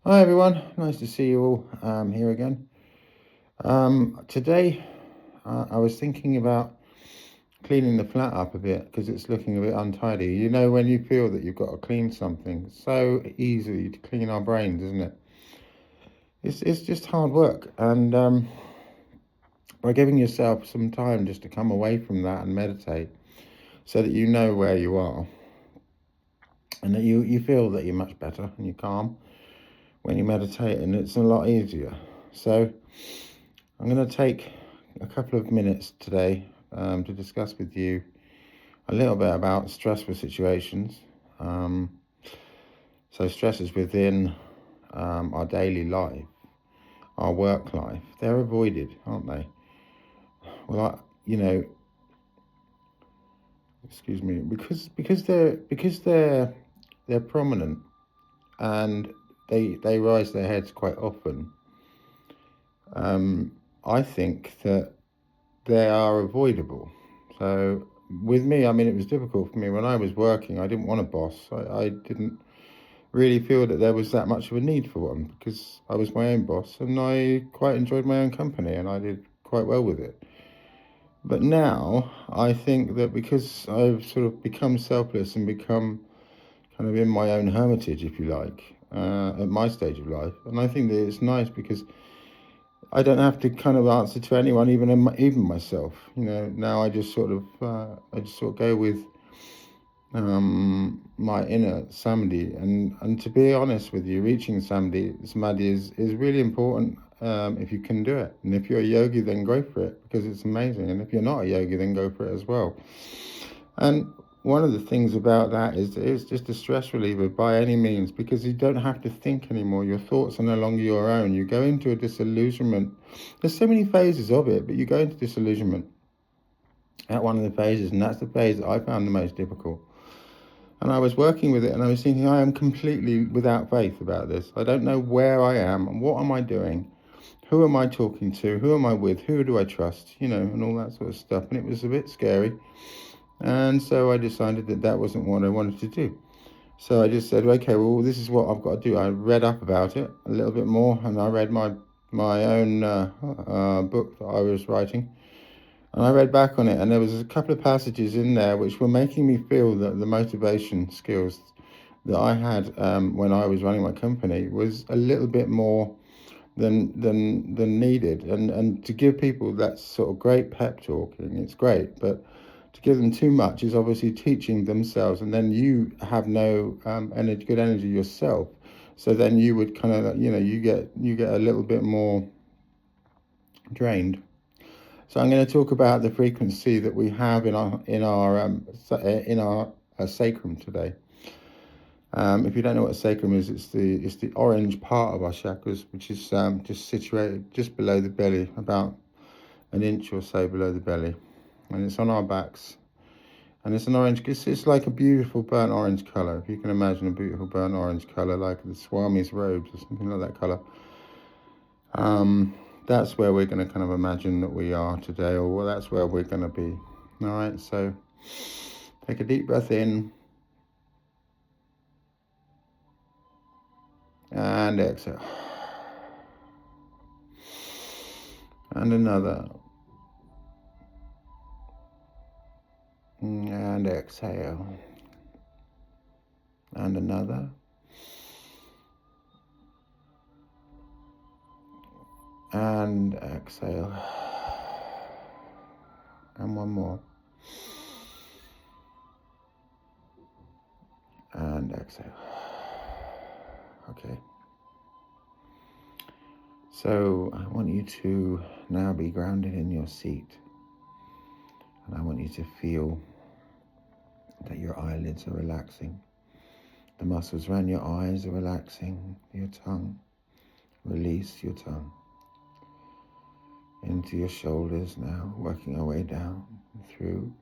Hi everyone, nice to see you all here again. Today I was thinking about cleaning the flat up a bit because it's looking a bit untidy. You know, when you feel that you've got to clean something, it's so easy to clean our brains, isn't it? It's just hard work, and by giving yourself some time just to come away from that and meditate, so that you know where you are, and that you feel that you're much better and you're calm when you meditate, and it's a lot easier. So I'm going to take a couple of minutes today to discuss with you a little bit about stressful situations. Um, so, stresses within our daily life, our work life, they're avoided, aren't they? Well, excuse me, because they're prominent and they rise their heads quite often. I think that they are avoidable. So with me, I mean, it was difficult for me when I was working. I didn't want a boss. I didn't really feel that there was that much of a need for one because I was my own boss and I quite enjoyed my own company and I did quite well with it. But now I think that because I've sort of become selfless and become kind of in my own hermitage, if you like, at my stage of life, and I think that it's nice because I don't have to kind of answer to anyone, even myself. You know, now I just sort of go with my inner samadhi, and to be honest with you, reaching samadhi is really important if you can do it, and if you're a yogi, then go for it because it's amazing, and if you're not a yogi, then go for it as well. And one of the things about that is it's just a stress reliever by any means because you don't have to think anymore. Your thoughts are no longer your own. You go into a disillusionment. There's so many phases of it, but you go into disillusionment at one of the phases, and that's the phase that I found the most difficult. And I was working with it and I was thinking, I am completely without faith about this. I don't know where I am and what am I doing? Who am I talking to? Who am I with? Who do I trust? You know, and all that sort of stuff. And it was a bit scary. And so I decided that that wasn't what I wanted to do. So I just said, okay, well, this is what I've got to do. I read up about it a little bit more, and I read my own book that I was writing, and I read back on it, and there was a couple of passages in there which were making me feel that the motivation skills that I had when I was running my company was a little bit more than needed, and to give people that sort of great pep talking, it's great, but to give them too much is obviously teaching themselves, and then you have no good energy yourself. So then you would kind of, you get a little bit more drained. So I'm going to talk about the frequency that we have in our sacrum today. If you don't know what a sacrum is, it's the orange part of our chakras, which is just situated just below the belly, about an inch or so below the belly, and it's on our backs. And it's an orange. It's like a beautiful burnt orange color. If you can imagine a beautiful burnt orange color, like the Swami's robes or something like that color. That's where we're going to kind of imagine that we are today, or well, that's where we're going to be. All right. So take a deep breath in and exhale, and another, and exhale, and another, and exhale, and one more, and exhale. Okay. So I want you to now be grounded in your seat, and I want you to feel that your eyelids are relaxing. The muscles around your eyes are relaxing. Your tongue, release your tongue into your shoulders now, working our way down through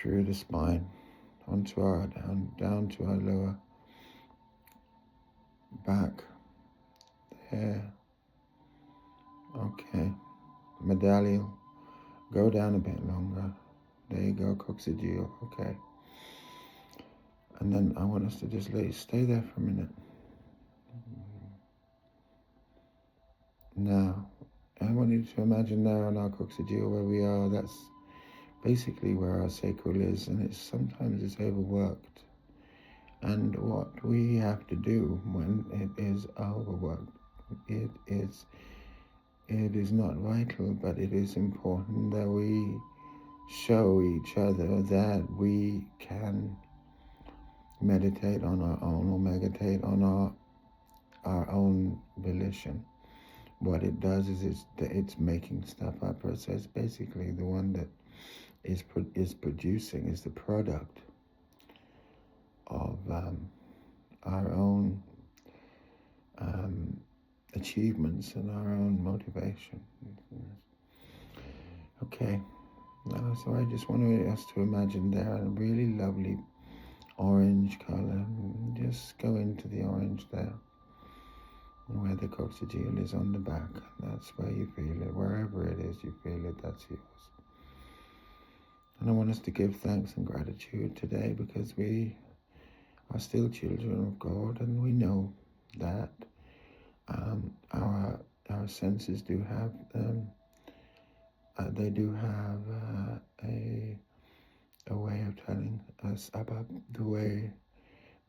the spine, onto our down to our lower back. There. Okay. Medallion. Go down a bit longer. There you go, coccygeal. Okay. And then I want us to just let it stay there for a minute. Now, I want you to imagine now in our coccygeal where we are. That's basically where our sacral is, and sometimes it's overworked. And what we have to do when it is overworked, it is not vital, but it is important that we show each other that we can meditate on our own or meditate on our own volition. What it does is it's making stuff up. So it's basically the one that is producing, is the product of our own achievements and our own motivation. Okay, so I just want us to imagine there a really lovely orange color. Just go into the orange there, where the coccygeal is on the back. That's where you feel it. Wherever it is you feel it, that's yours. And I want us to give thanks and gratitude today because we are still children of God, and we know that our senses do have they do have a way of telling us about the way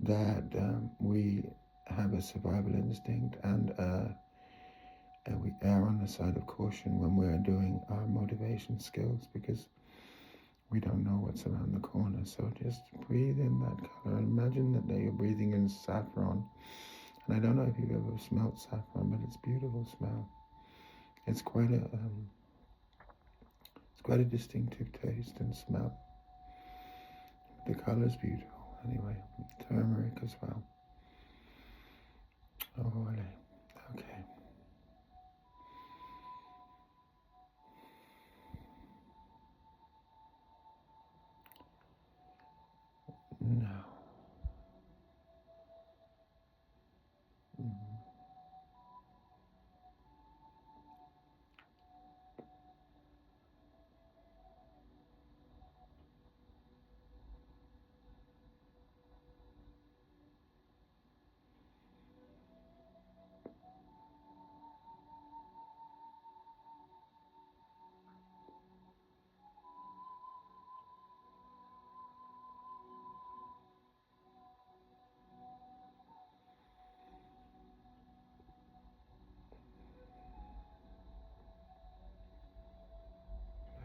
that we have a survival instinct, and we err on the side of caution when we're doing our motivation skills because we don't know what's around the corner. So just breathe in that color. Imagine that you're breathing in saffron. And I don't know if you've ever smelled saffron, but it's a beautiful smell. It's quite a distinctive taste and smell. The color's beautiful. Anyway, turmeric as well. Oh, okay. Now,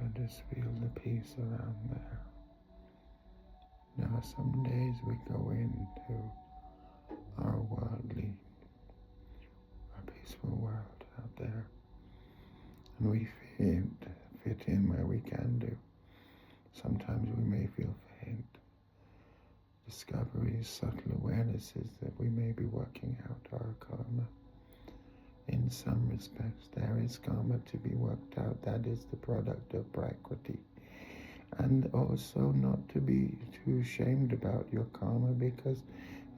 I just feel the peace around there. Now, some days we go into our worldly, our peaceful world out there, and we fit in where we can do. Sometimes we may feel faint. Discoveries, subtle awarenesses that we may be working out our karma. In some respects, there is karma to be worked out. That is the product of Prakriti. And also not to be too ashamed about your karma because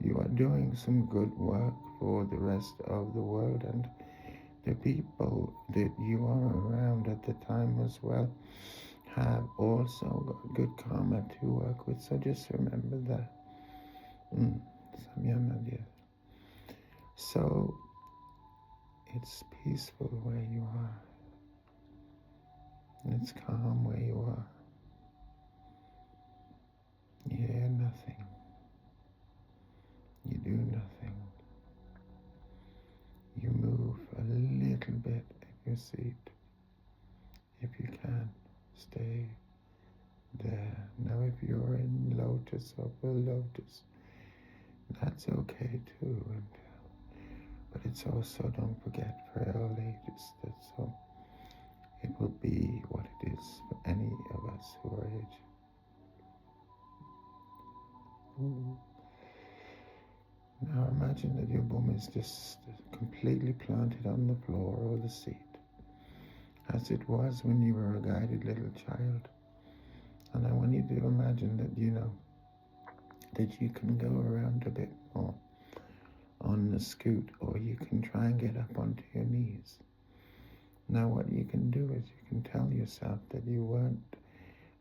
you are doing some good work for the rest of the world, and the people that you are around at the time as well have also got good karma to work with. So just remember that. So it's peaceful where you are. It's calm where you are. You hear nothing. You do nothing. You move a little bit in your seat. If you can, stay there. Now if you're in lotus, upper lotus, that's okay too. But it's also, don't forget, for all ages, so it will be what it is for any of us who are aged. Now imagine that your bum is just completely planted on the floor or the seat, as it was when you were a guided little child. And I want you to imagine that that you can go around a bit more on the scoot, or you can try and get up onto your knees. Now what you can do is you can tell yourself that you weren't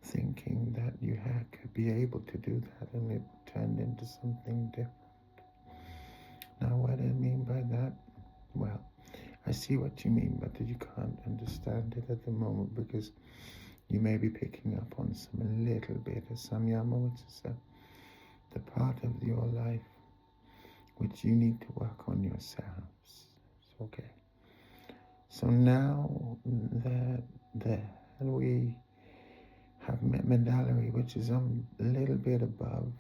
thinking that you could be able to do that, and it turned into something different. Now what I mean by that, well, I see what you mean, but you can't understand it at the moment because you may be picking up on some little bit of samyama, which is the part of your life which you need to work on yourselves. It's okay. So now that we have met Mandalari, which is a little bit above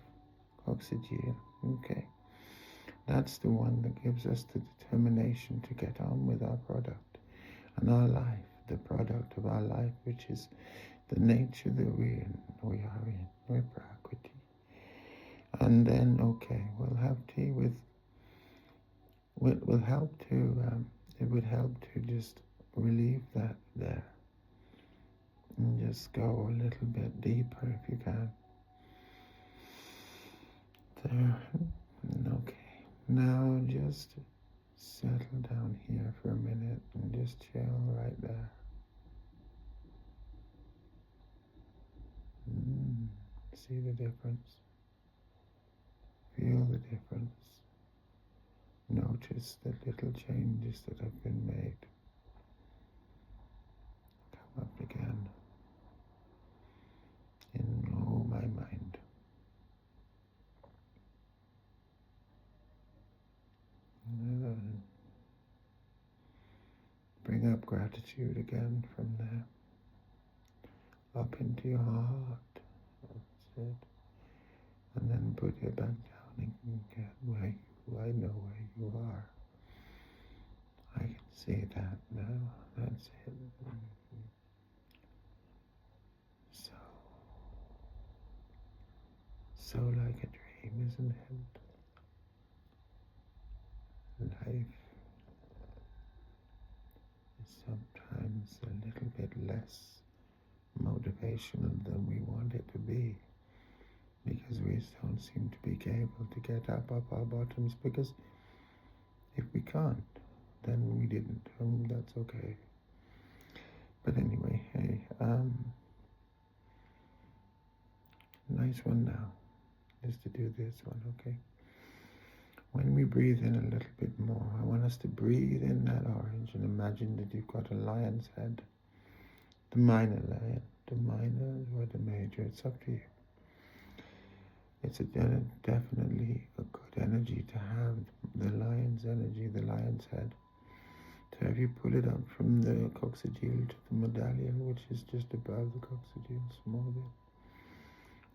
Oxygen. Okay. That's the one that gives us the determination to get on with our product and our life, the product of our life, which is the nature that we are in. We're Prakriti. And then, okay, we'll have tea with, will help to, it would help to just relieve that there. And just go a little bit deeper if you can. There. Okay. Now just settle down here for a minute and just chill right there. See the difference? Feel the difference. Notice the little changes that have been made. Come up again in my mind. Bring up gratitude again from there. Up into your heart. That's it. And then put it back down again where I know where you are. I can see that now. That's it. So like a dream, isn't it? Life is sometimes a little bit less motivational than we want it to be, because we don't seem to be able to get up our bottoms, because if we can't, then we didn't. That's okay. But anyway, hey, nice one now is to do this one, okay? When we breathe in a little bit more, I want us to breathe in that orange and imagine that you've got a lion's head. The minor lion, the minor or the major, it's up to you. It's definitely a good energy to have the lion's energy, the lion's head. So if you pull it up from the coccygeal to the medallion, which is just above the coccygeal, small bit.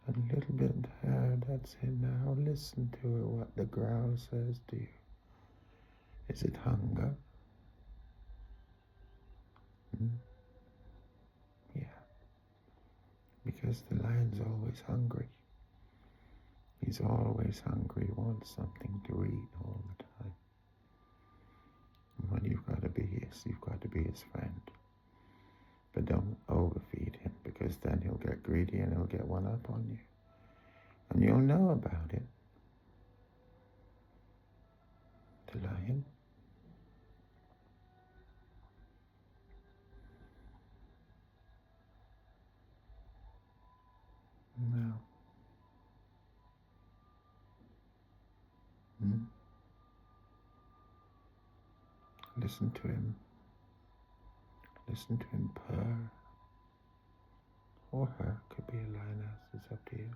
A little bit there, that's it. Now listen to it, what the growl says to you. Is it hunger? Yeah. Because the lion's always hungry. He's always hungry, wants something to eat all the time. And what you've got to be is, you've got to be his friend. But don't overfeed him, because then he'll get greedy and he'll get one up on you. And you'll know about it. The lion. Now. Listen to him. Listen to him purr. Or her, could be a lioness, it's up to you.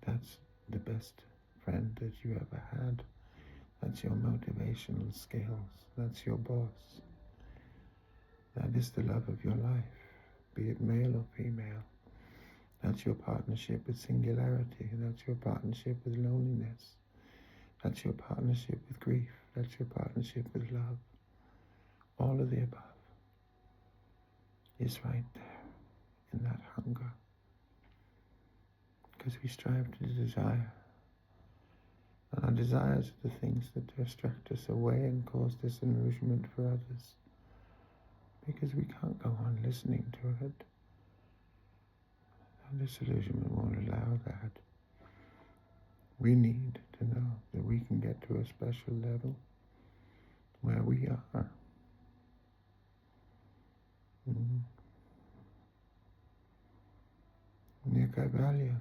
That's the best friend that you ever had. That's your motivational scales. That's your boss. That is the love of your life, be it male or female. That's your partnership with singularity. That's your partnership with loneliness. That's your partnership with grief. That's your partnership with love. All of the above is right there in that hunger. Because we strive to desire. And our desires are the things that distract us away and cause disillusionment for others. Because we can't go on listening to it. And disillusionment won't allow that. We need to know that we can get to a special level where we are. Near Kaivalya.